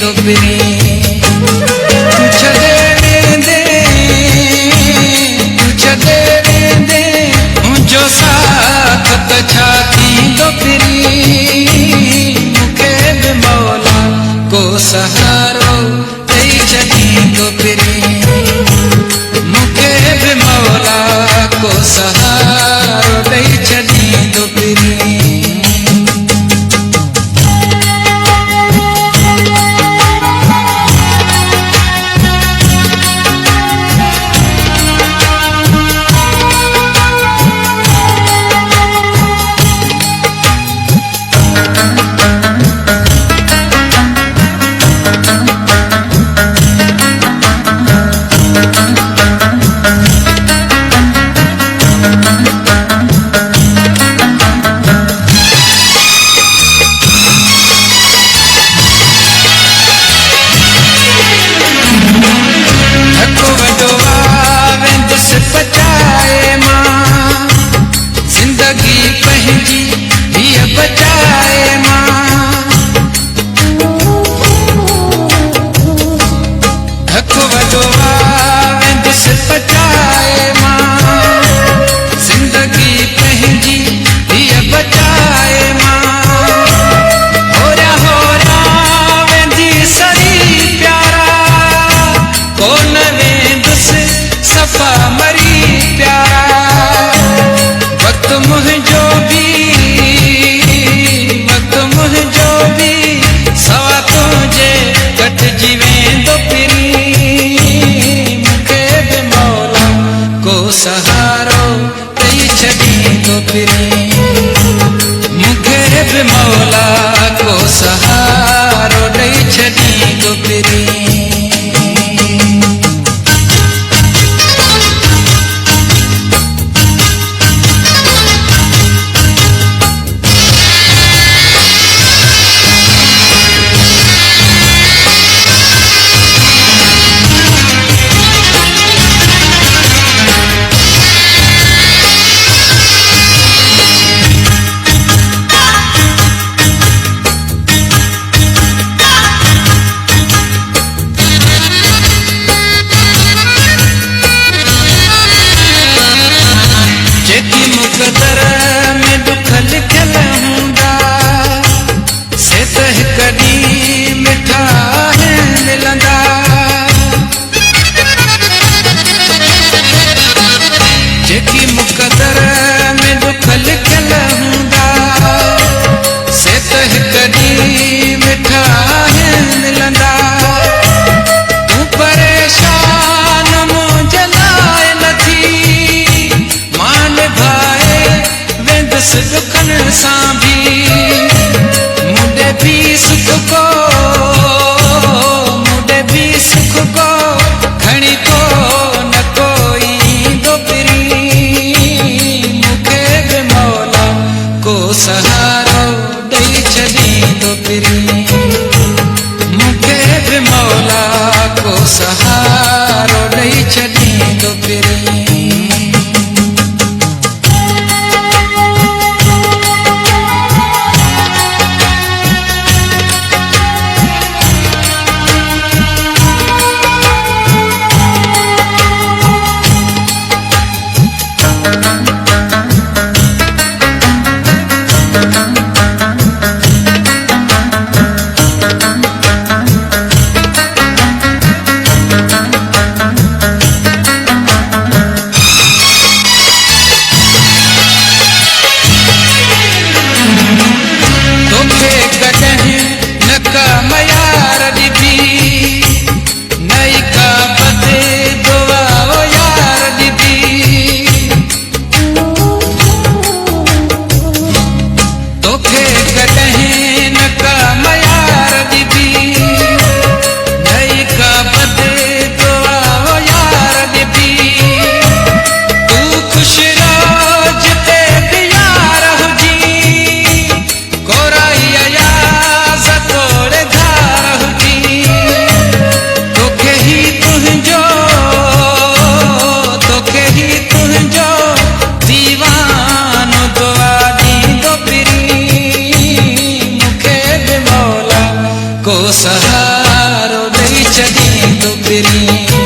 दुबरी तू छदे वेंदे मुंहिंजो साथ त छा थींदो फिरी मूंखे बि मौला को सहारो ॾेई छॾींदो फिरी मूंखे बि मौला को सहारो ॾेई छॾींदो फिरी सहारो ॾेई छॾींदो फिरी मूंखे बि मौला को सहारो ॾेई छॾींदो फिरी दुखन सां भी मुझे भी सुख को खणी को न कोई दोपरी मूंखे बि मौला को सहारो ॾेई छॾींदो फिरी मूंखे बि मौला को सहारो ॾेई छॾींदो फिरी को सहारा जॾहिं तूं फिरी